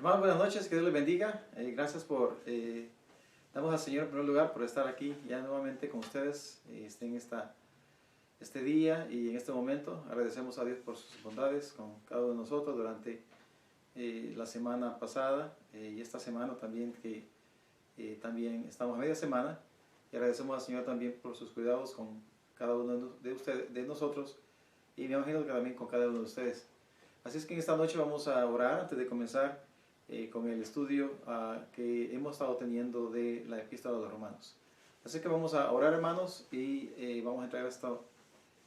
Hermanos, buenas noches, que Dios les bendiga. Gracias damos al Señor en primer lugar por estar aquí ya nuevamente con ustedes en este día y en este momento. Agradecemos a Dios por sus bondades con cada uno de nosotros durante la semana pasada y esta semana también, que también estamos a media semana. Y agradecemos al Señor también por sus cuidados con cada uno de ustedes, de nosotros, y me imagino que también con cada uno de ustedes. Así es que en esta noche vamos a orar antes de comenzar con el estudio que hemos estado teniendo de la Epístola de los Romanos. Así que vamos a orar, hermanos, y vamos a entregar este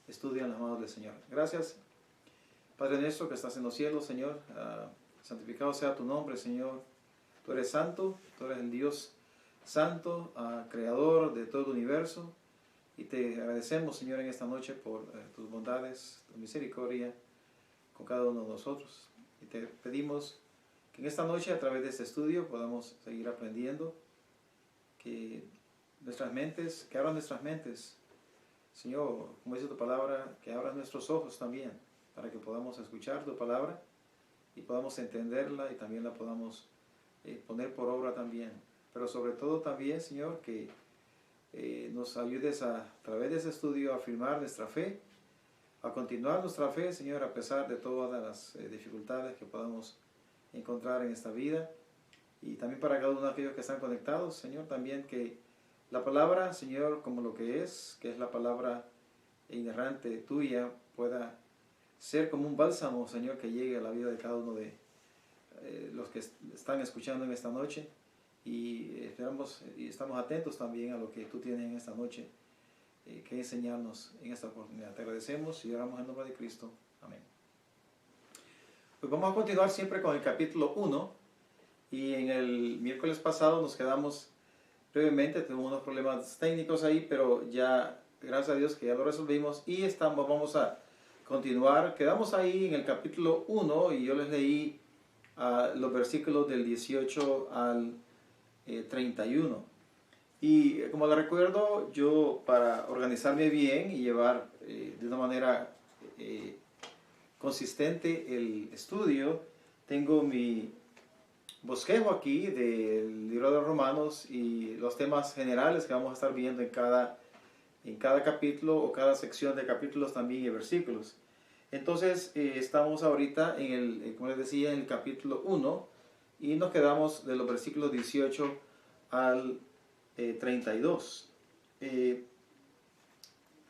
estudio en las manos del Señor. Gracias, Padre nuestro que estás en los cielos, Señor. Santificado sea tu nombre, Señor. Tú eres santo, tú eres el Dios santo, creador de todo el universo. Y te agradecemos, Señor, en esta noche por tus bondades, tu misericordia con cada uno de nosotros. Y te pedimos que en esta noche, a través de este estudio, podamos seguir aprendiendo, que abran nuestras mentes, Señor, como dice tu palabra, que abras nuestros ojos también, para que podamos escuchar tu palabra y podamos entenderla y también la podamos poner por obra también. Pero sobre todo también, Señor, que nos ayudes a través de ese estudio a afirmar nuestra fe, a continuar nuestra fe, Señor, a pesar de todas las dificultades que podamos encontrar en esta vida. Y también para cada uno de aquellos que están conectados, Señor, también que la palabra, Señor, como lo que es la palabra inerrante tuya, pueda ser como un bálsamo, Señor, que llegue a la vida de cada uno de los que están escuchando en esta noche. Y esperamos y estamos atentos también a lo que tú tienes en esta noche que enseñarnos en esta oportunidad. Te agradecemos y oramos en nombre de Cristo. Amén. Pues vamos a continuar siempre con el capítulo 1. Y en el miércoles pasado nos quedamos brevemente, tuvimos unos problemas técnicos ahí, pero ya, gracias a Dios que ya lo resolvimos y vamos a continuar. Quedamos ahí en el capítulo 1 y yo les leí los versículos del 18 al 31. Y como lo recuerdo, yo para organizarme bien y llevar de una manera consistente el estudio, tengo mi bosquejo aquí del libro de los Romanos y los temas generales que vamos a estar viendo en cada capítulo o cada sección de capítulos también y versículos. Entonces estamos ahorita como les decía, en el capítulo 1 y nos quedamos de los versículos 18 al 32. En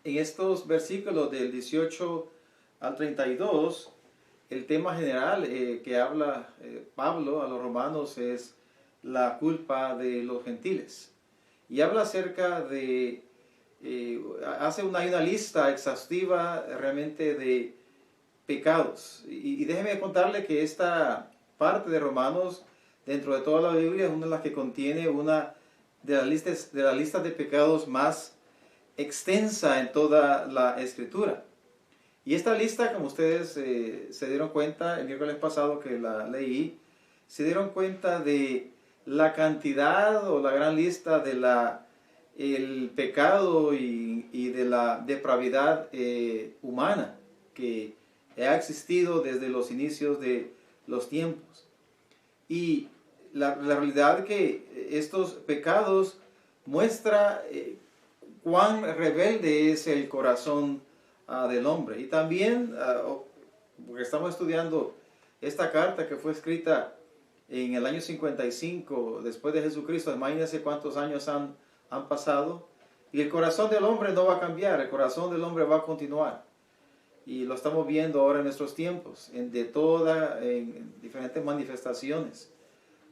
estos versículos del 18 al 32, el tema general que habla Pablo a los romanos es la culpa de los gentiles. Y habla acerca de, hace una lista exhaustiva realmente de pecados. Y déjeme contarle que esta parte de Romanos, dentro de toda la Biblia, es una de las que contiene una de las listas de pecados más extensa en toda la Escritura. Y esta lista, como ustedes se dieron cuenta el miércoles pasado que la leí, se dieron cuenta de la cantidad o la gran lista de el pecado y de la depravidad humana que ha existido desde los inicios de los tiempos. Y la realidad que estos pecados muestra cuán rebelde es el corazón del hombre. Y también, porque estamos estudiando esta carta que fue escrita en el año 55 después de Jesucristo, imagínense cuántos años han pasado, y el corazón del hombre no va a cambiar, el corazón del hombre va a continuar. Y lo estamos viendo ahora en nuestros tiempos, en diferentes manifestaciones.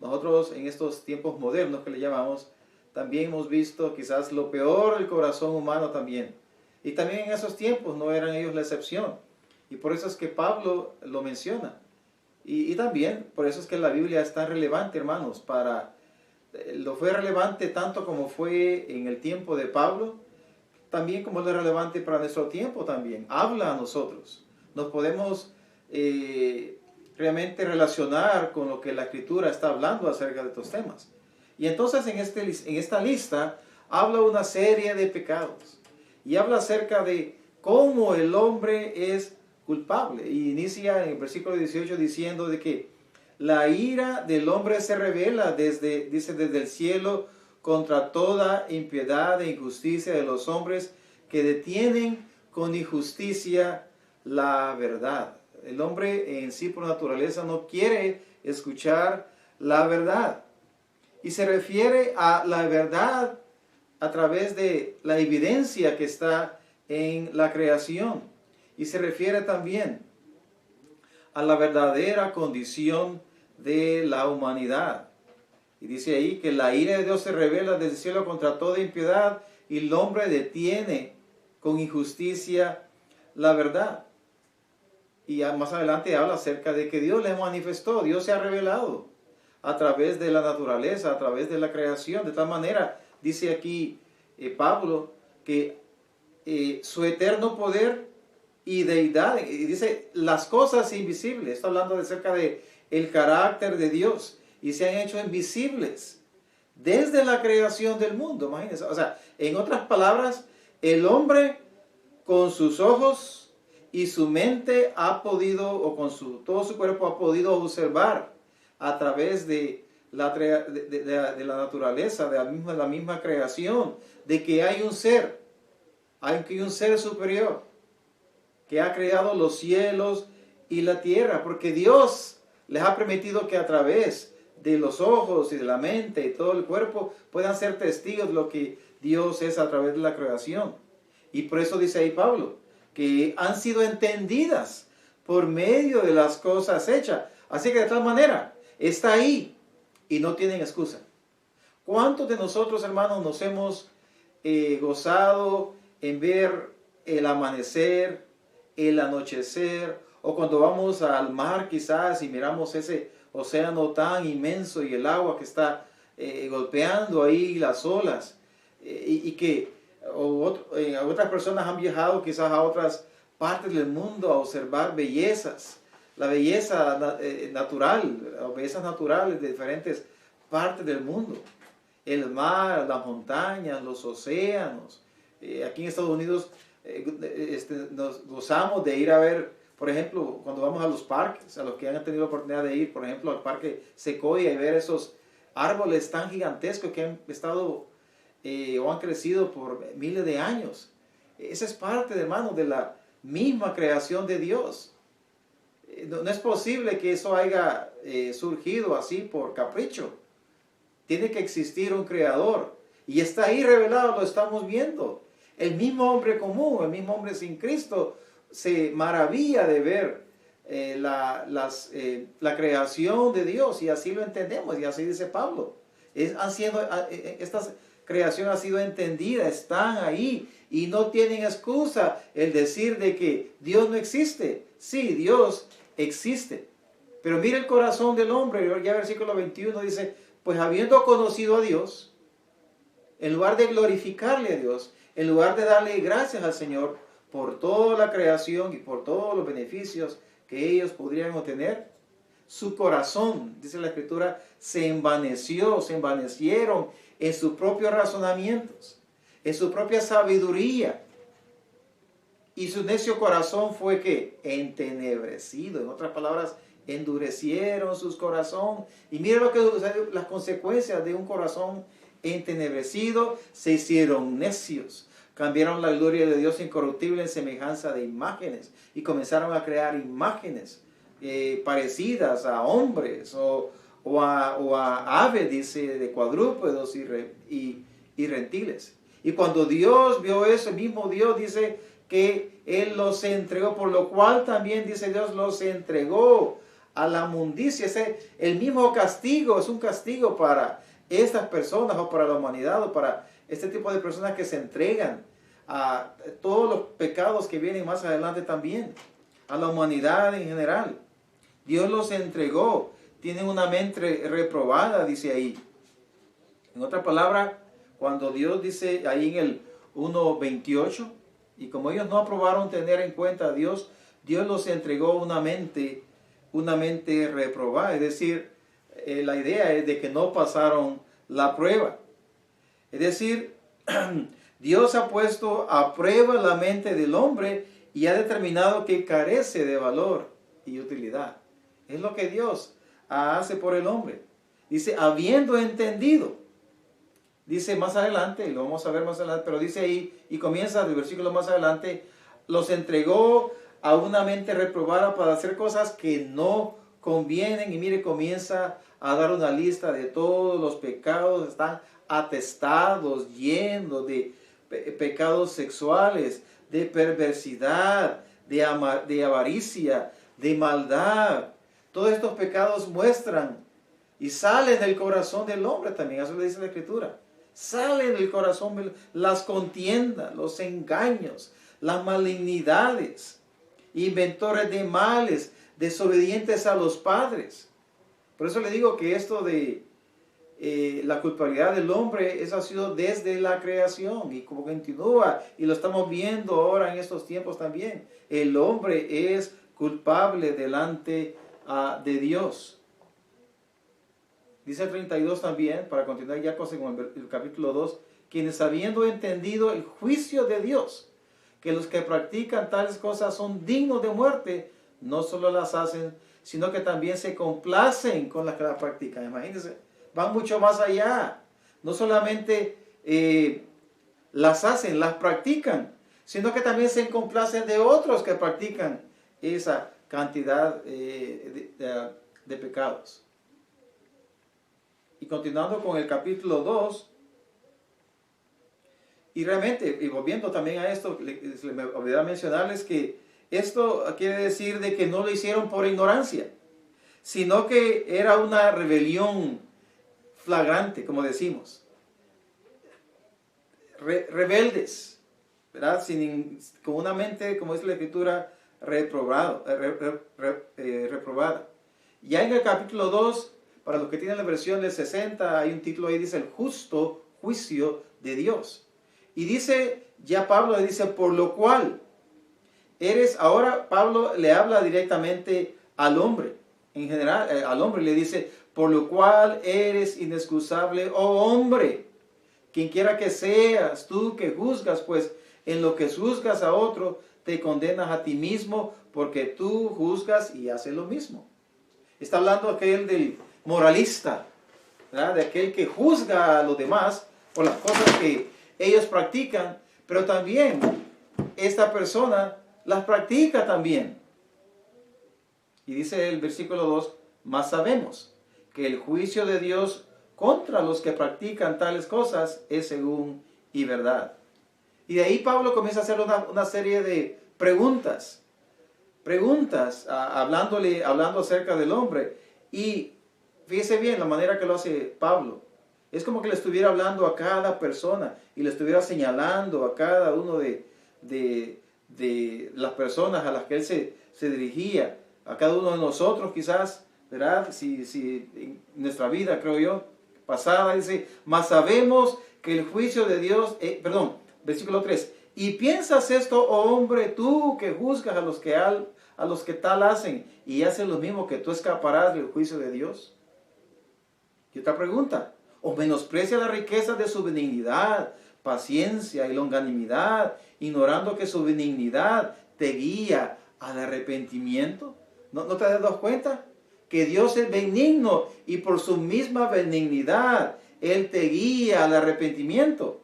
Nosotros en estos tiempos modernos que le llamamos, también hemos visto quizás lo peor del corazón humano también. Y también en esos tiempos no eran ellos la excepción. Y por eso es que Pablo lo menciona. Y también por eso es que la Biblia es tan relevante, hermanos. Lo fue relevante tanto como fue en el tiempo de Pablo, también como es relevante para nuestro tiempo también. Habla a nosotros. Nos podemos realmente relacionar con lo que la Escritura está hablando acerca de estos temas. Y entonces en esta lista habla una serie de pecados. Y habla acerca de cómo el hombre es culpable. Y inicia en el versículo 18 diciendo de que la ira del hombre se revela desde el cielo contra toda impiedad e injusticia de los hombres que detienen con injusticia la verdad. El hombre en sí por naturaleza no quiere escuchar la verdad. Y se refiere a la verdad a través de la evidencia que está en la creación. Y se refiere también a la verdadera condición de la humanidad. Y dice ahí que la ira de Dios se revela desde el cielo contra toda impiedad y el hombre detiene con injusticia la verdad. Y más adelante habla acerca de que Dios les manifestó, Dios se ha revelado a través de la naturaleza, a través de la creación. De tal manera, dice aquí Pablo, que su eterno poder y deidad, y dice las cosas invisibles, está hablando acerca de el carácter de Dios, y se han hecho invisibles desde la creación del mundo, imagínense. O sea, en otras palabras, el hombre con sus ojos y su mente ha podido, o con todo su cuerpo ha podido observar a través de la naturaleza, de la misma creación, de que hay un ser superior que ha creado los cielos y la tierra, porque Dios les ha permitido que a través de los ojos y de la mente y todo el cuerpo puedan ser testigos de lo que Dios es a través de la creación. Y por eso dice ahí Pablo, que han sido entendidas por medio de las cosas hechas. Así que de tal manera, está ahí y no tienen excusa. ¿Cuántos de nosotros, hermanos, nos hemos gozado en ver el amanecer, el anochecer, o cuando vamos al mar quizás y miramos ese océano tan inmenso y el agua que está golpeando ahí las olas, y que otras personas han viajado quizás a otras partes del mundo a observar bellezas, la belleza natural, o bellezas naturales de diferentes partes del mundo, el mar, las montañas, los océanos. Aquí en Estados Unidos nos gozamos de ir a ver, por ejemplo, cuando vamos a los parques, a los que han tenido la oportunidad de ir, por ejemplo, al Parque Sequoia, y ver esos árboles tan gigantescos que han estado o han crecido por miles de años. Esa es parte, hermano, de la misma creación de Dios. No es posible que eso haya surgido así por capricho. Tiene que existir un creador. Y está ahí revelado, lo estamos viendo. El mismo hombre común, el mismo hombre sin Cristo, se maravilla de ver la creación de Dios, y así lo entendemos, y así dice Pablo. Esta creación ha sido entendida, están ahí, y no tienen excusa el decir de que Dios no existe. Sí, Dios existe. Pero mira el corazón del hombre, ya versículo 21 dice, pues habiendo conocido a Dios, en lugar de glorificarle a Dios, en lugar de darle gracias al Señor por toda la creación y por todos los beneficios que ellos podrían obtener, su corazón, dice la Escritura, se envanecieron en sus propios razonamientos, en su propia sabiduría. Y su necio corazón fue que entenebrecido, en otras palabras, endurecieron sus corazones. Y mira lo que las consecuencias de un corazón entenebrecido: se hicieron necios, cambiaron la gloria de Dios incorruptible en semejanza de imágenes, y comenzaron a crear imágenes parecidas a hombres o a aves, dice, de cuadrúpedos y reptiles. Y cuando Dios vio eso, el mismo Dios dice que Él los entregó, por lo cual también, dice Dios, los entregó a la mundicia. El mismo castigo es un castigo para estas personas, o para la humanidad, o para este tipo de personas que se entregan a todos los pecados que vienen más adelante también, a la humanidad en general. Dios los entregó, tienen una mente reprobada, dice ahí. En otra palabra, cuando Dios dice ahí en el 1:28, y como ellos no aprobaron tener en cuenta a Dios, Dios los entregó una mente reprobada. Es decir, la idea es de que no pasaron la prueba. Es decir, Dios ha puesto a prueba la mente del hombre y ha determinado que carece de valor y utilidad. Es lo que Dios hace por el hombre. Dice, habiendo entendido. Dice más adelante, y lo vamos a ver más adelante, pero dice ahí, y comienza del versículo más adelante, los entregó a una mente reprobada para hacer cosas que no convienen. Y mire, comienza a dar una lista de todos los pecados, están atestados, llenos de pecados sexuales, de perversidad, de avaricia, de maldad. Todos estos pecados muestran y salen del corazón del hombre también, eso le dice la Escritura. Salen del corazón las contiendas, los engaños, las malignidades, inventores de males, desobedientes a los padres. Por eso le digo que esto de la culpabilidad del hombre, eso ha sido desde la creación y como continúa, y lo estamos viendo ahora en estos tiempos también. El hombre es culpable delante de Dios. Dice el 32 también, para continuar ya con el capítulo 2, quienes habiendo entendido el juicio de Dios, que los que practican tales cosas son dignos de muerte, no solo las hacen, sino que también se complacen con las que las practican. Imagínense, van mucho más allá. No solamente las hacen, las practican, sino que también se complacen de otros que practican esa cantidad de pecados. Y continuando con el capítulo 2, y realmente, y volviendo también a esto, me olvidé mencionarles que esto quiere decir de que no lo hicieron por ignorancia, sino que era una rebelión flagrante, como decimos. Rebeldes, ¿verdad? Con una mente, como dice la Escritura, reprobada. Ya en el capítulo 2, para los que tienen la versión del 60, hay un título ahí, dice el justo juicio de Dios. Y dice, ya Pablo le dice, por lo cual ahora Pablo le habla directamente al hombre, en general, al hombre le dice, por lo cual eres inexcusable, oh hombre, quien quiera que seas, tú que juzgas, pues en lo que juzgas a otro, te condenas a ti mismo, porque tú juzgas y haces lo mismo. Está hablando aquel del moralista, ¿verdad? De aquel que juzga a los demás por las cosas que ellos practican, pero también esta persona las practica también. Y dice el versículo 2, mas sabemos que el juicio de Dios contra los que practican tales cosas es según y verdad. Y de ahí Pablo comienza a hacer una serie de preguntas, hablando acerca del hombre. Y fíjese bien la manera que lo hace Pablo. Es como que le estuviera hablando a cada persona y le estuviera señalando a cada uno de las personas a las que él se dirigía, a cada uno de nosotros quizás, ¿verdad? Si en nuestra vida, creo yo, pasada, dice, mas sabemos que el juicio de Dios, versículo 3, y piensas esto, oh hombre, tú que juzgas a los que tal hacen y hacen lo mismo, que tú escaparás del juicio de Dios. Y otra pregunta, o menosprecia la riqueza de su benignidad, paciencia y longanimidad, ignorando que su benignidad te guía al arrepentimiento. ¿No te has dado cuenta? Que Dios es benigno y por su misma benignidad Él te guía al arrepentimiento.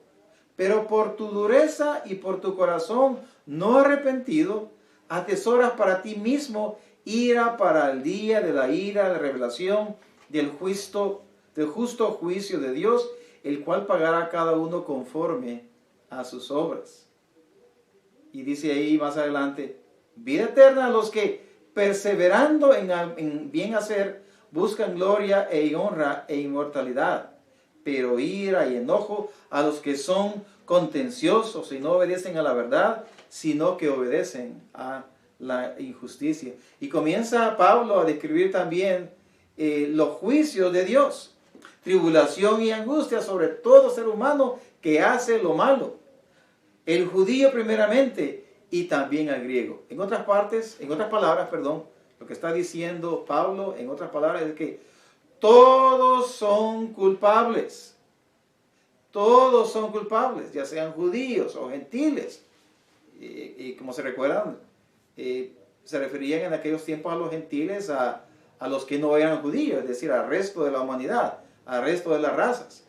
Pero por tu dureza y por tu corazón no arrepentido, atesoras para ti mismo ira para el día de la ira, de la revelación, del justo juicio de Dios, el cual pagará a cada uno conforme a sus obras. Y dice ahí más adelante, vida eterna a los que perseverando en bien hacer, buscan gloria e honra e inmortalidad, pero ira y enojo a los que son contenciosos y no obedecen a la verdad, sino que obedecen a la injusticia. Y comienza Pablo a describir también los juicios de Dios, tribulación y angustia sobre todo ser humano que hace lo malo, el judío primeramente y también al griego. En otras palabras, lo que está diciendo Pablo, en otras palabras, es que todos son culpables. Todos son culpables, ya sean judíos o gentiles. Y como se recuerdan, se referían en aquellos tiempos a los gentiles, a a los que no eran judíos, es decir, al resto de la humanidad, al resto de las razas.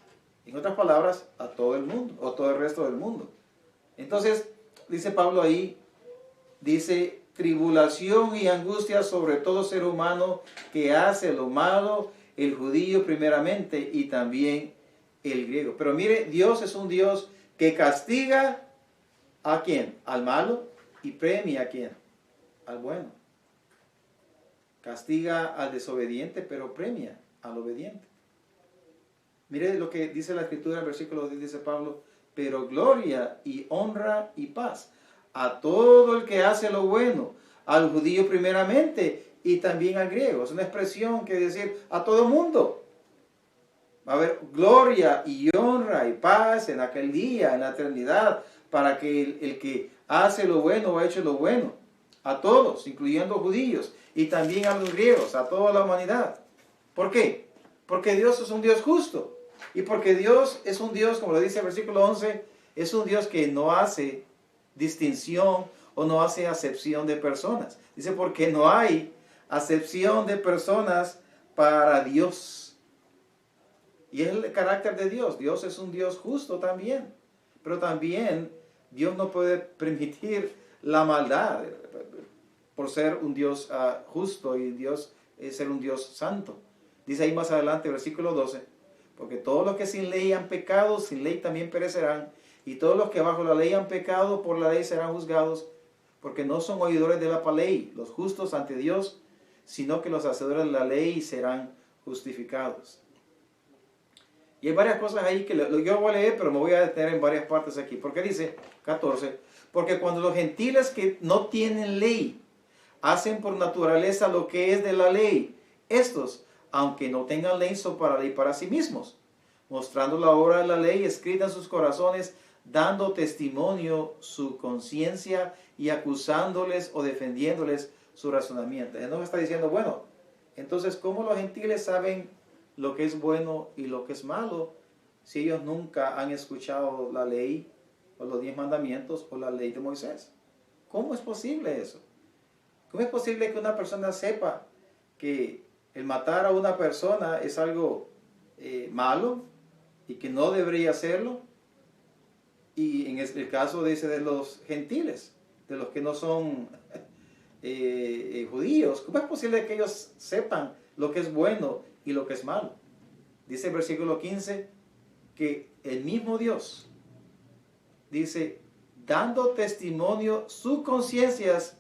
En otras palabras, a todo el mundo, o todo el resto del mundo. Entonces, dice Pablo ahí, dice, tribulación y angustia sobre todo ser humano que hace lo malo, el judío primeramente y también el griego. Pero mire, Dios es un Dios que castiga ¿a quién? Al malo, y premia ¿a quién? Al bueno. Castiga al desobediente, pero premia al obediente. Mire lo que dice la Escritura en el versículo 10, dice Pablo, pero gloria y honra y paz a todo el que hace lo bueno, al judío primeramente y también al griego. Es una expresión que decir a todo mundo. Va a haber gloria y honra y paz en aquel día, en la eternidad, para que el que hace lo bueno ha hecho lo bueno. A todos, incluyendo judíos y también a los griegos, a toda la humanidad. ¿Por qué? Porque Dios es un Dios justo. Y porque Dios es un Dios, como lo dice el versículo 11, es un Dios que no hace distinción o no hace acepción de personas. Dice, porque no hay acepción de personas para Dios. Y es el carácter de Dios. Dios es un Dios justo también. Pero también Dios no puede permitir la maldad por ser un Dios justo y Dios ser un Dios santo. Dice ahí más adelante, versículo 12, porque todos los que sin ley han pecado, sin ley también perecerán, y todos los que bajo la ley han pecado, por la ley serán juzgados, porque no son oidores de la ley los justos ante Dios, sino que los hacedores de la ley serán justificados. Y hay varias cosas ahí que yo voy a leer, pero me voy a detener en varias partes aquí. Porque dice, 14, porque cuando los gentiles que no tienen ley hacen por naturaleza lo que es de la ley, estos, aunque no tengan ley, son para ley para sí mismos, mostrando la obra de la ley escrita en sus corazones, dando testimonio su conciencia y acusándoles o defendiéndoles su razonamiento. Él nos está diciendo, bueno, entonces, ¿cómo los gentiles saben lo que es bueno y lo que es malo si ellos nunca han escuchado la ley o los 10 mandamientos o la ley de Moisés? ¿Cómo es posible eso? ¿Cómo es posible que una persona sepa que el matar a una persona es algo malo y que no debería hacerlo? Y en el caso de los gentiles, de los que no son judíos, ¿cómo es posible que ellos sepan lo que es bueno y lo que es malo? Dice el versículo 15 que el mismo Dios dice, dando testimonio sus conciencias,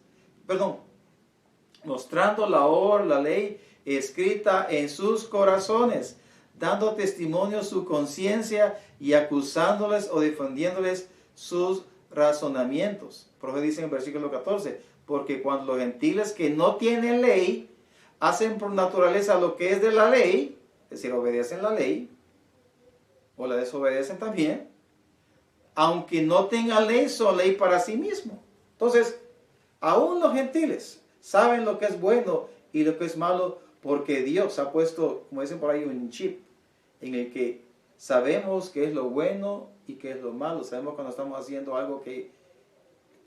mostrando la obra, la ley escrita en sus corazones, dando testimonio su conciencia y acusándoles o defendiéndoles sus razonamientos. Por eso dice en el versículo 14, porque cuando los gentiles que no tienen ley hacen por naturaleza lo que es de la ley, es decir, obedecen la ley, o la desobedecen también, aunque no tengan ley, son ley para sí mismos. Entonces, aún los gentiles saben lo que es bueno y lo que es malo, porque Dios ha puesto, como dicen por ahí, un chip en el que sabemos qué es lo bueno y qué es lo malo. Sabemos cuando estamos haciendo algo que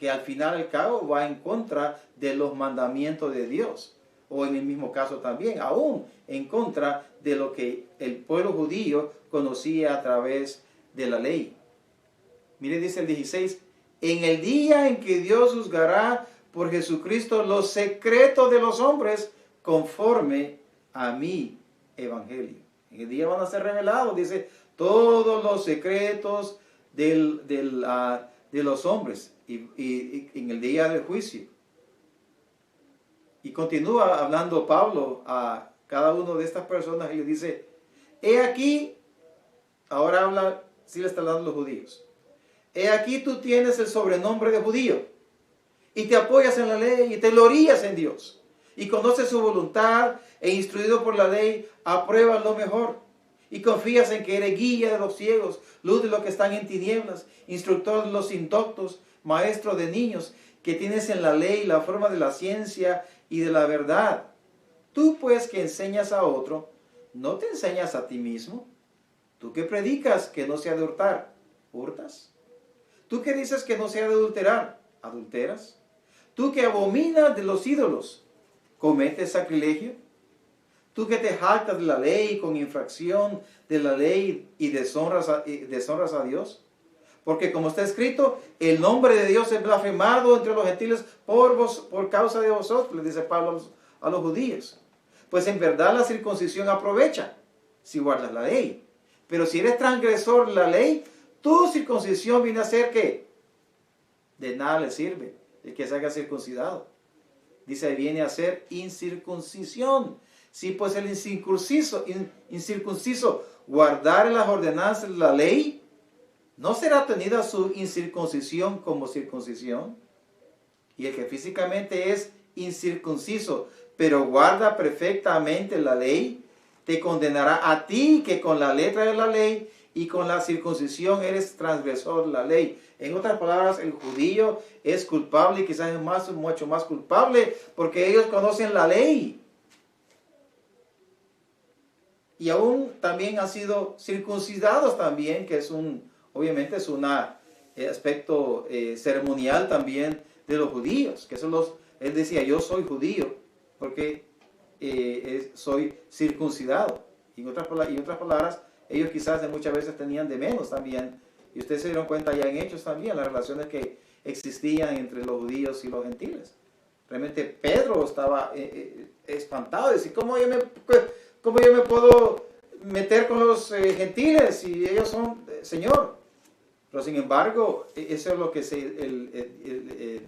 al final al cabo va en contra de los mandamientos de Dios. O en el mismo caso también, aún en contra de lo que el pueblo judío conocía a través de la ley. Mire, dice el 16, en el día en que Dios juzgará por Jesucristo los secretos de los hombres conforme a mi evangelio. En el día van a ser revelados, dice, todos los secretos de los hombres y en el día del juicio. Y continúa hablando Pablo a cada uno de estas personas y le dice, he aquí, ahora habla, sí le está hablando a los judíos, he aquí tú tienes el sobrenombre de judío y te apoyas en la ley y te glorías en Dios y conoces su voluntad e instruido por la ley apruebas lo mejor y confías en que eres guía de los ciegos, luz de los que están en tinieblas, instructor de los indoctos, maestro de niños, que tienes en la ley la forma de la ciencia y de la verdad. Tú pues que enseñas a otro, ¿no te enseñas a ti mismo? Tú que predicas que no se ha de hurtar, ¿hurtas? Tú que dices que no se ha de adulterar, ¿adulteras? Tú que abominas de los ídolos, ¿cometes sacrilegio? Tú que te jactas de la ley con infracción de la ley y deshonras a Dios. Porque como está escrito, el nombre de Dios es blasfemado entre los gentiles por causa de vosotros, le dice Pablo a los judíos. Pues en verdad la circuncisión aprovecha si guardas la ley. Pero si eres transgresor de la ley, tu circuncisión viene a ser ¿qué? De nada le sirve el que se haya circuncidado. Dice, viene a ser incircuncisión. Si pues el incircunciso guardare las ordenanzas de la ley, ¿no será tenida su incircuncisión como circuncisión? Y el que físicamente es incircunciso, pero guarda perfectamente la ley, te condenará a ti que con la letra de la ley y con la circuncisión eres transgresor de la ley. En otras palabras, el judío es culpable y quizás es mucho más culpable porque ellos conocen la ley. Y aún también han sido circuncidados también, que es obviamente es un aspecto ceremonial también de los judíos. Que él decía, yo soy judío porque soy circuncidado. Y en otras palabras, ellos quizás muchas veces tenían de menos también. Y ustedes se dieron cuenta ya en Hechos también, las relaciones que existían entre los judíos y los gentiles. Realmente Pedro estaba espantado, de decir, ¿cómo yo me puedo meter con los gentiles si ellos son Señor? Pero sin embargo, eso es lo que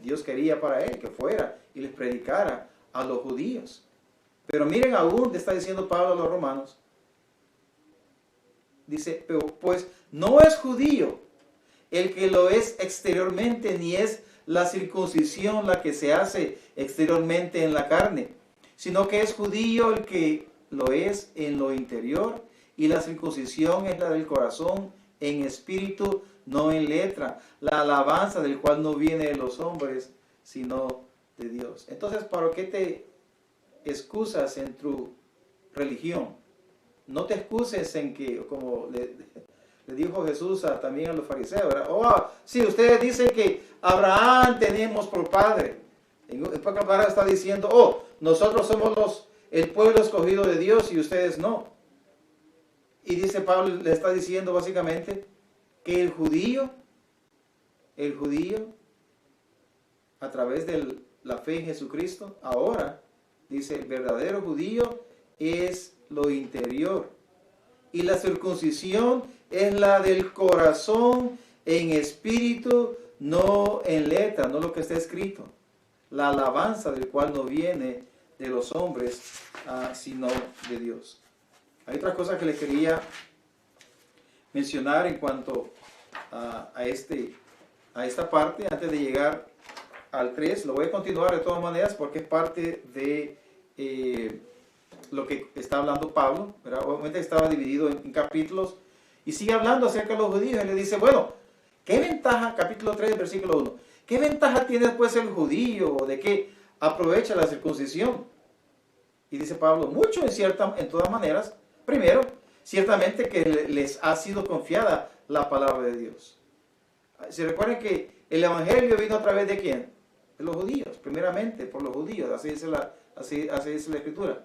Dios quería para él, que fuera y les predicara a los judíos. Pero miren aún, le está diciendo Pablo a los romanos, dice, pero pues no es judío el que lo es exteriormente, ni es la circuncisión la que se hace exteriormente en la carne, sino que es judío el que lo es en lo interior, y la circuncisión es la del corazón, en espíritu, no en letra, la alabanza del cual no viene de los hombres, sino de Dios. Entonces, ¿para qué te excusas en tu religión? No te excuses en que, como le dijo Jesús también a los fariseos, ¿verdad? Oh, sí, ustedes dicen que Abraham tenemos por padre. En pocas palabras está diciendo, oh, nosotros somos el pueblo escogido de Dios y ustedes no. Y dice Pablo, le está diciendo básicamente que el judío, a través de la fe en Jesucristo, ahora, dice, el verdadero judío es lo interior. Y la circuncisión es la del corazón en espíritu, no en letra, no lo que está escrito. La alabanza del cual no viene de los hombres, sino de Dios. Hay otras cosas que les quería mencionar en cuanto a esta parte, antes de llegar al 3. Lo voy a continuar de todas maneras porque es parte de lo que está hablando Pablo, ¿verdad? Obviamente estaba dividido en capítulos y sigue hablando acerca de los judíos. Él le dice, bueno, ¿qué ventaja? Capítulo 3, versículo 1. ¿Qué ventaja tiene después el judío? ¿De qué aprovecha la circuncisión? Y dice Pablo, mucho en todas maneras. Primero, ciertamente que les ha sido confiada la palabra de Dios. Se recuerden que el evangelio vino a través de ¿quién? De los judíos, primeramente por los judíos, así dice la escritura.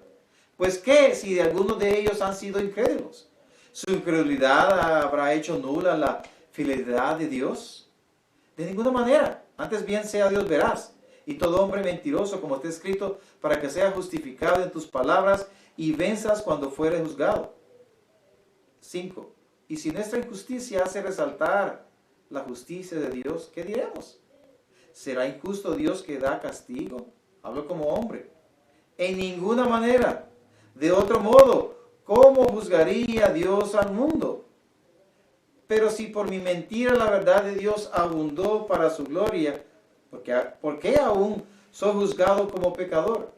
Pues ¿qué si de algunos de ellos han sido incrédulos? ¿Su incredulidad habrá hecho nula la fidelidad de Dios? De ninguna manera, antes bien sea Dios veraz, y todo hombre mentiroso, como está escrito, para que sea justificado en tus palabras y venzas cuando fuere juzgado. 5. Y si nuestra injusticia hace resaltar la justicia de Dios, ¿qué diremos? ¿Será injusto Dios que da castigo? Hablo como hombre. En ninguna manera. De otro modo, ¿cómo juzgaría Dios al mundo? Pero si por mi mentira la verdad de Dios abundó para su gloria, ¿por qué aún soy juzgado como pecador?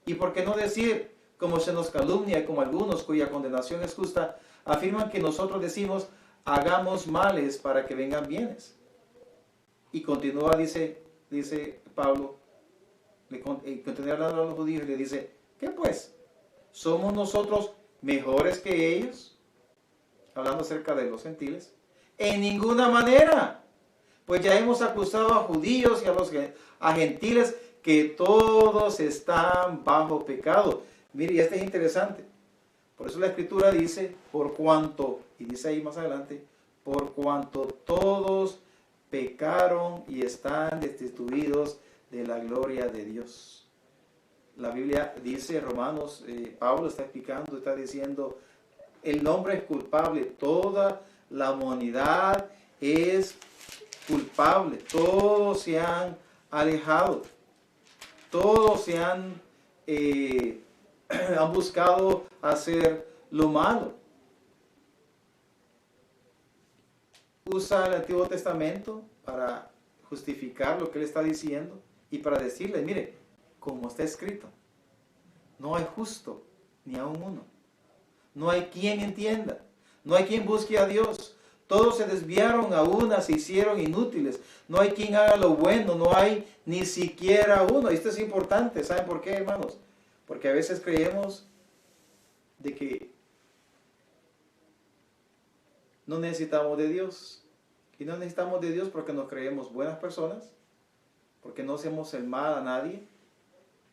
¿Y por qué no decir, como se nos calumnia, como algunos cuya condenación es justa, afirman que nosotros decimos, hagamos males para que vengan bienes? Y continúa, dice Pablo, continúa hablando a los judíos y le dice, ¿qué pues? ¿Somos nosotros mejores que ellos? Hablando acerca de los gentiles. En ninguna manera. Pues ya hemos acusado a judíos y a gentiles que todos están bajo pecado. Mire, y este es interesante. Por eso la Escritura dice, por cuanto, y dice ahí más adelante, por cuanto todos pecaron y están destituidos de la gloria de Dios. La Biblia dice, Romanos, Pablo está explicando, está diciendo, el hombre es culpable, toda la humanidad es culpable, todos se han alejado, todos se han buscado hacer lo malo. Usa el Antiguo Testamento para justificar lo que él está diciendo y para decirle, mire, como está escrito, no hay justo ni aun uno. No hay quien entienda, no hay quien busque a Dios. Todos se desviaron, a una se hicieron inútiles. No hay quien haga lo bueno, no hay ni siquiera uno. Esto es importante, ¿saben por qué, hermanos? Porque a veces creemos de que no necesitamos de Dios. Y no necesitamos de Dios porque nos creemos buenas personas, porque no hacemos el mal a nadie,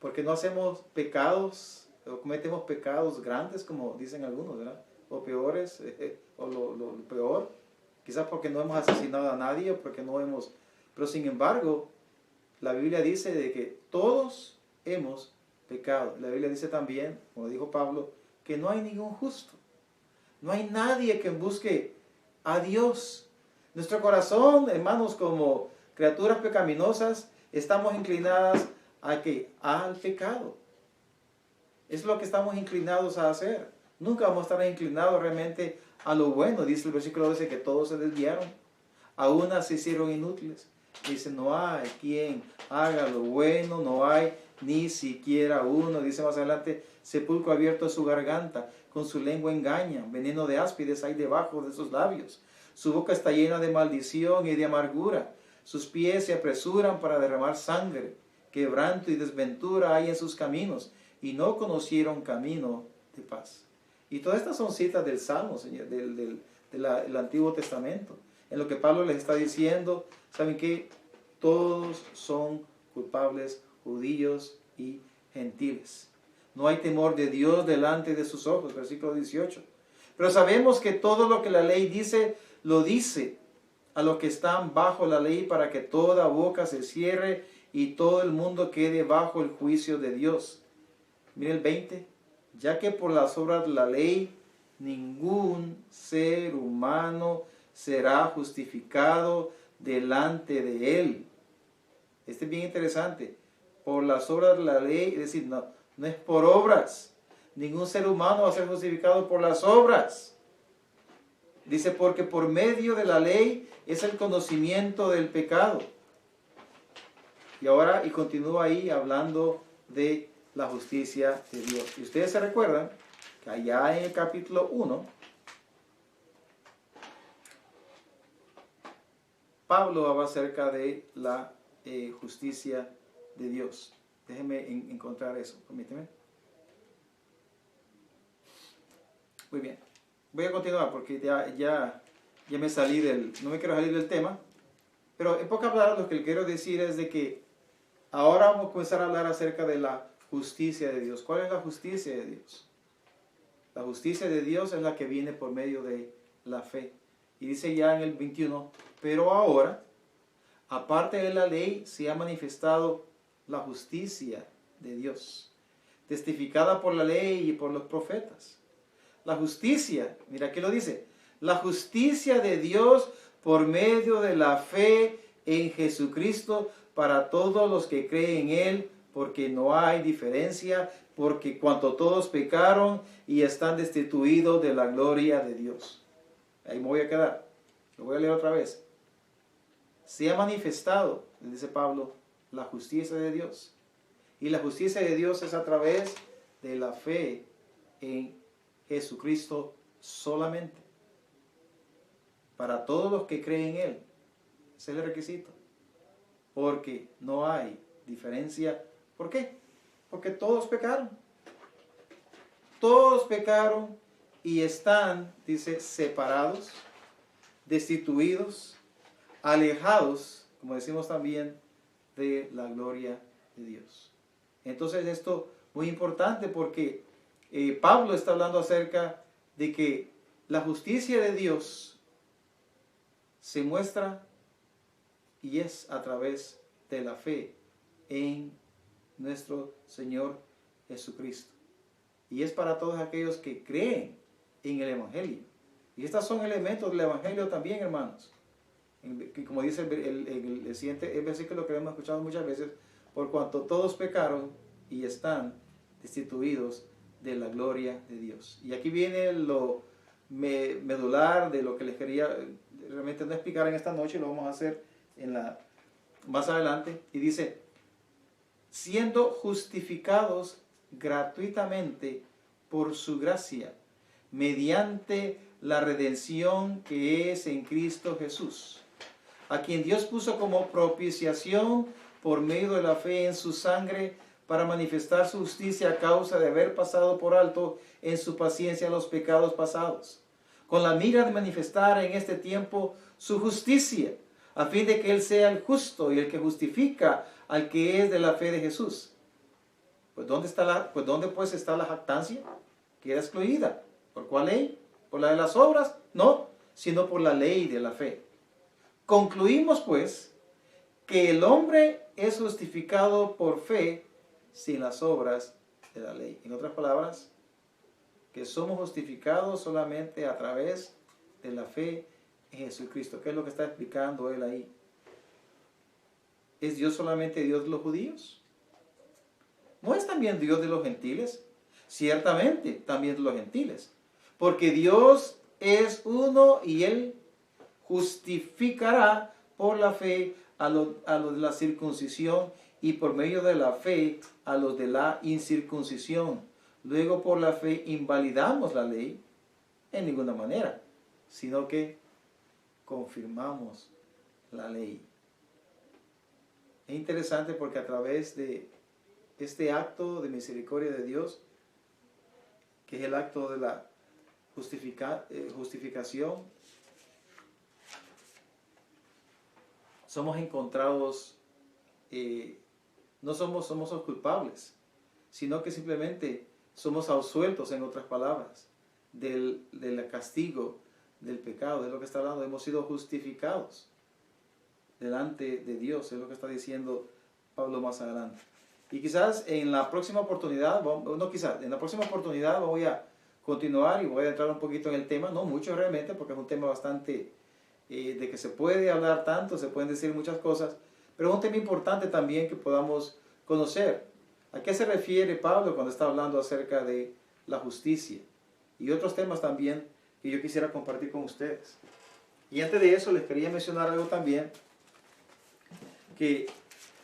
porque no hacemos pecados, o cometemos pecados grandes, como dicen algunos, ¿verdad? O peores, o lo peor. Quizás porque no hemos asesinado a nadie, o porque no hemos... Pero sin embargo, la Biblia dice de que todos hemos pecado. La Biblia dice también, como dijo Pablo, que no hay ningún justo. No hay nadie que busque a Dios. Nuestro corazón, hermanos, como criaturas pecaminosas, estamos inclinadas a ¿qué? Al pecado. Es lo que estamos inclinados a hacer. Nunca vamos a estar inclinados realmente a lo bueno. Dice el versículo 12 que todos se desviaron. A una se hicieron inútiles. Dice, no hay quien haga lo bueno, no hay ni siquiera uno. Dice más adelante, sepulcro abierto es su garganta, con su lengua engaña, veneno de áspides hay debajo de sus labios. Su boca está llena de maldición y de amargura. Sus pies se apresuran para derramar sangre. Quebranto y desventura hay en sus caminos, y no conocieron camino de paz. Y todas estas son citas del Salmo, Señor, del Antiguo Testamento. En lo que Pablo les está diciendo, ¿saben qué? Todos son culpables, judíos y gentiles. No hay temor de Dios delante de sus ojos, versículo 18. Pero sabemos que todo lo que la ley dice, lo dice a los que están bajo la ley, para que toda boca se cierre y todo el mundo quede bajo el juicio de Dios. Mire el 20. Ya que por las obras de la ley ningún ser humano será justificado delante de él. Este es bien interesante. Por las obras de la ley, es decir, no es por obras. Ningún ser humano va a ser justificado por las obras. Dice, porque por medio de la ley es el conocimiento del pecado. Y ahora, y continúa ahí hablando de la justicia de Dios. Y ustedes se recuerdan que allá en el capítulo 1, Pablo habla acerca de la justicia de Dios. Déjenme encontrar eso, permíteme. Muy bien. Voy a continuar porque ya me salí no me quiero salir del tema. Pero en pocas palabras lo que quiero decir es de que ahora vamos a comenzar a hablar acerca de la justicia de Dios. ¿Cuál es la justicia de Dios? La justicia de Dios es la que viene por medio de la fe. Y dice ya en el 21, pero ahora, aparte de la ley, se ha manifestado la justicia de Dios, testificada por la ley y por los profetas. La justicia, mira aquí lo dice, la justicia de Dios por medio de la fe en Jesucristo para todos los que creen en Él, porque no hay diferencia, porque cuanto todos pecaron y están destituidos de la gloria de Dios. Ahí me voy a quedar. Lo voy a leer otra vez. Se ha manifestado, dice Pablo, la justicia de Dios. Y la justicia de Dios es a través de la fe en Jesucristo solamente. Para todos los que creen en Él. Ese es el requisito. Porque no hay diferencia. ¿Por qué? Porque todos pecaron. Todos pecaron y están, dice, separados, destituidos, alejados, como decimos también, de la gloria de Dios. Entonces esto es muy importante porque Pablo está hablando acerca de que la justicia de Dios se muestra y es a través de la fe en nuestro Señor Jesucristo. Y es para todos aquellos que creen en el Evangelio. Y estos son elementos del Evangelio también, hermanos. Como dice el siguiente versículo que hemos escuchado muchas veces, por cuanto todos pecaron y están destituidos de la gloria de Dios. Y aquí viene lo medular de lo que les quería realmente no explicar en esta noche, lo vamos a hacer más adelante. Y dice, siendo justificados gratuitamente por su gracia, mediante la redención que es en Cristo Jesús, a quien Dios puso como propiciación por medio de la fe en su sangre, para manifestar su justicia a causa de haber pasado por alto en su paciencia los pecados pasados, con la mira de manifestar en este tiempo su justicia, a fin de que Él sea el justo y el que justifica al que es de la fe de Jesús. ¿Dónde pues está la jactancia? Queda excluida. ¿Por cuál ley? ¿Por la de las obras? No, sino por la ley de la fe. Concluimos pues que el hombre es justificado por fe sin las obras de la ley. En otras palabras, que somos justificados solamente a través de la fe en Jesucristo. ¿Qué es lo que está explicando él ahí? ¿Es Dios solamente Dios de los judíos? ¿No es también Dios de los gentiles? Ciertamente, también de los gentiles. Porque Dios es uno y Él justificará por la fe a los de la circuncisión y por medio de la fe a los de la incircuncisión. Luego por la fe invalidamos la ley en ninguna manera, sino que confirmamos la ley. Es interesante porque a través de este acto de misericordia de Dios, que es el acto de la justificación, somos encontrados, no somos culpables, sino que simplemente somos absueltos, en otras palabras, del castigo del pecado. Es lo que está hablando, hemos sido justificados delante de Dios, es lo que está diciendo Pablo más adelante. Y quizás en la próxima oportunidad, en la próxima oportunidad voy a continuar y voy a entrar un poquito en el tema, no mucho realmente, porque es un tema bastante de que se puede hablar tanto, se pueden decir muchas cosas, pero es un tema importante también que podamos conocer. ¿A qué se refiere Pablo cuando está hablando acerca de la justicia? Y otros temas también que yo quisiera compartir con ustedes. Y antes de eso les quería mencionar algo también, que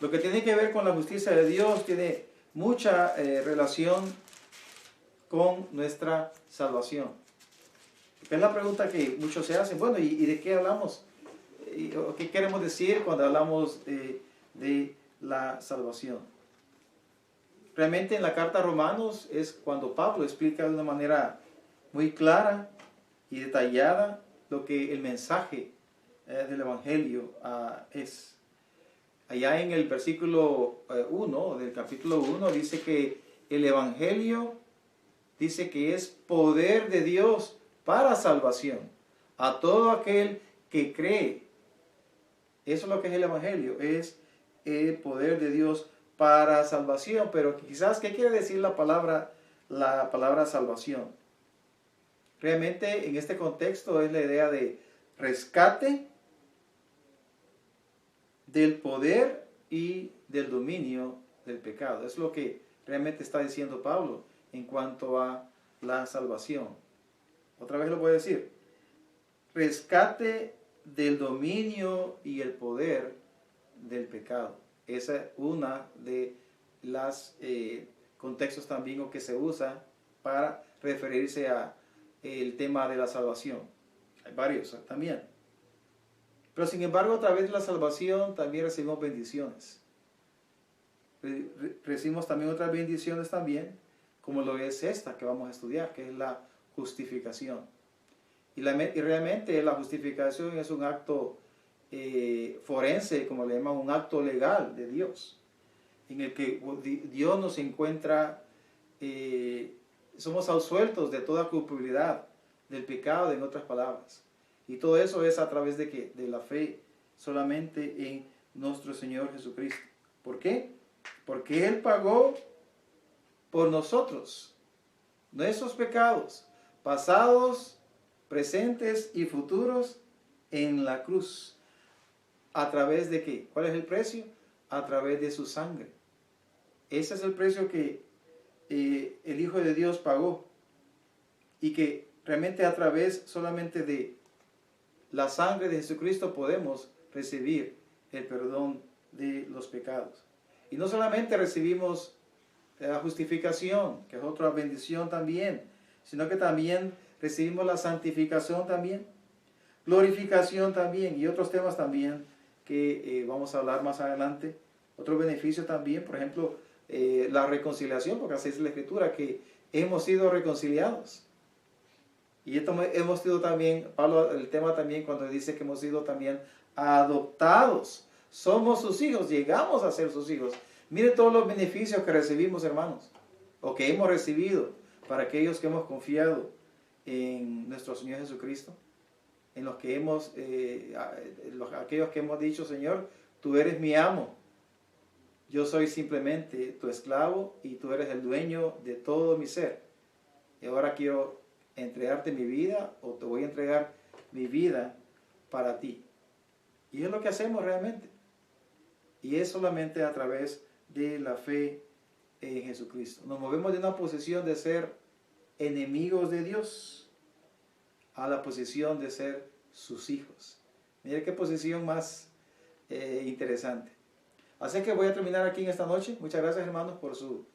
lo que tiene que ver con la justicia de Dios tiene mucha relación con nuestra salvación. Es la pregunta que muchos se hacen, bueno, ¿y de qué hablamos? ¿O qué queremos decir cuando hablamos de la salvación? Realmente en la carta a Romanos es cuando Pablo explica de una manera muy clara y detallada lo que el mensaje del Evangelio es. Allá en el versículo 1 del capítulo 1 dice que el Evangelio dice que es poder de Dios para salvación a todo aquel que cree. Eso es lo que es el Evangelio, es el poder de Dios para salvación. Pero quizás, ¿qué quiere decir la palabra salvación? Realmente en este contexto es la idea de rescate del poder y del dominio del pecado. Es lo que realmente está diciendo Pablo en cuanto a la salvación. Otra vez lo voy a decir. Rescate del dominio y el poder del pecado. Esa es una de las contextos también o que se usa para referirse a el tema de la salvación. Hay varios también. Pero sin embargo, a través de la salvación también recibimos bendiciones. Recibimos también otras bendiciones también, como lo es esta que vamos a estudiar, que es la justificación. Y realmente la justificación es un acto forense, como le llaman, un acto legal de Dios, en el que Dios nos encuentra somos absueltos de toda culpabilidad, del pecado, en otras palabras. Y todo eso es a través de ¿qué? De la fe solamente en nuestro Señor Jesucristo. ¿Por qué? Porque Él pagó por nosotros nuestros pecados, pasados, presentes y futuros, en la cruz. ¿A través de qué? ¿Cuál es el precio? A través de su sangre. Ese es el precio que el Hijo de Dios pagó. Y que realmente a través solamente de la sangre de Jesucristo podemos recibir el perdón de los pecados. Y no solamente recibimos la justificación, que es otra bendición también, sino que también recibimos la santificación también, glorificación también y otros temas también que vamos a hablar más adelante. Otro beneficio también, por ejemplo, la reconciliación, porque así es la Escritura, que hemos sido reconciliados. Y esto hemos sido también, Pablo, el tema también cuando dice que hemos sido también adoptados. Somos sus hijos, llegamos a ser sus hijos. Mire todos los beneficios que recibimos, hermanos, o que hemos recibido para aquellos que hemos confiado en nuestro Señor Jesucristo, en los que hemos, aquellos que hemos dicho, Señor, tú eres mi amo, yo soy simplemente tu esclavo y tú eres el dueño de todo mi ser. Y ahora quiero entregarte mi vida, o te voy a entregar mi vida para ti. Y es lo que hacemos realmente. Y es solamente a través de la fe en Jesucristo. Nos movemos de una posición de ser enemigos de Dios a la posición de ser sus hijos. Mire qué posición más interesante. Así que voy a terminar aquí en esta noche. Muchas gracias, hermanos, por su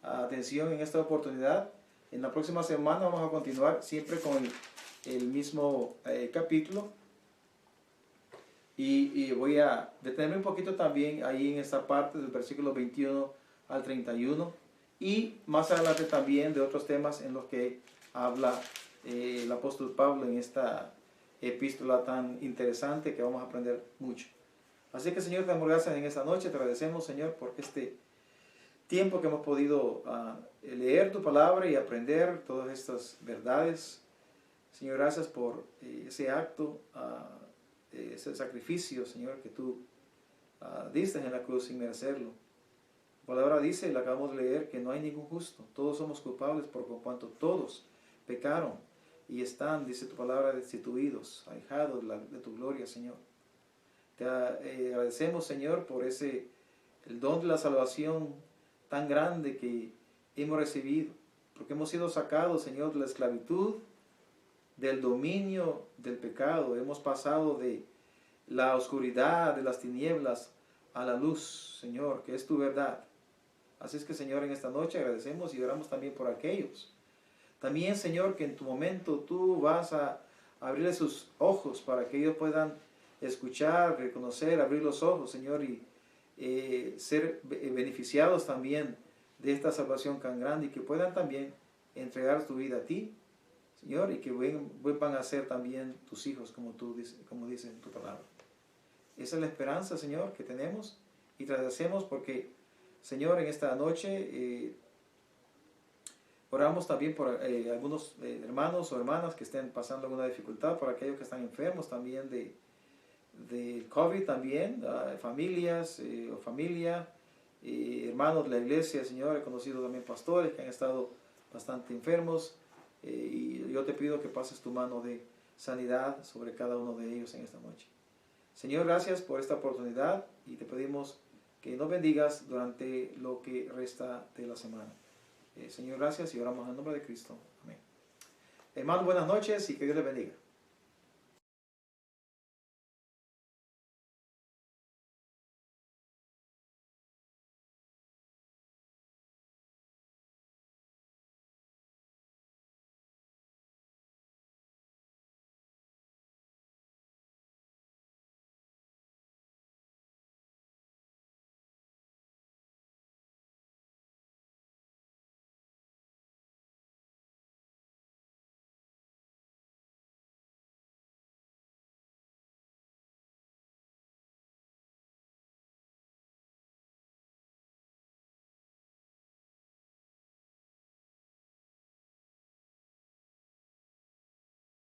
atención en esta oportunidad. En la próxima semana vamos a continuar siempre con el mismo capítulo. Y voy a detenerme un poquito también ahí en esta parte del versículo 21 al 31. Y más adelante también de otros temas en los que habla el apóstol Pablo en esta epístola tan interesante que vamos a aprender mucho. Así que, Señor, te damos gracias en esta noche. Te agradecemos, Señor, por este tiempo que hemos podido leer tu palabra y aprender todas estas verdades. Señor, gracias por ese acto, ese sacrificio, Señor, que tú diste en la cruz sin merecerlo. La palabra dice, la acabamos de leer, que no hay ningún justo. Todos somos culpables por cuanto todos pecaron y están, dice tu palabra, destituidos, alejados de tu gloria, Señor. Te agradecemos, Señor, por el don de la salvación tan grande que hemos recibido, porque hemos sido sacados, Señor, de la esclavitud, del dominio del pecado. Hemos pasado de la oscuridad, de las tinieblas, a la luz, Señor, que es tu verdad. Así es que, Señor, en esta noche agradecemos y oramos también por aquellos. También, Señor, que en tu momento tú vas a abrirle sus ojos para que ellos puedan escuchar, reconocer, abrir los ojos, Señor, y ser beneficiados también de esta salvación tan grande y que puedan también entregar tu vida a ti, Señor, y que vuelvan a ser también tus hijos, como dice en tu palabra. Esa es la esperanza, Señor, que tenemos y te agradecemos porque, Señor, en esta noche oramos también por algunos hermanos o hermanas que estén pasando alguna dificultad, por aquellos que están enfermos también de COVID también, familias o familia, hermanos de la iglesia, Señor. He conocido también pastores que han estado bastante enfermos y yo te pido que pases tu mano de sanidad sobre cada uno de ellos en esta noche. Señor, gracias por esta oportunidad y te pedimos que nos bendigas durante lo que resta de la semana. Señor, gracias y oramos en el nombre de Cristo. Amén. Hermanos, buenas noches y que Dios les bendiga.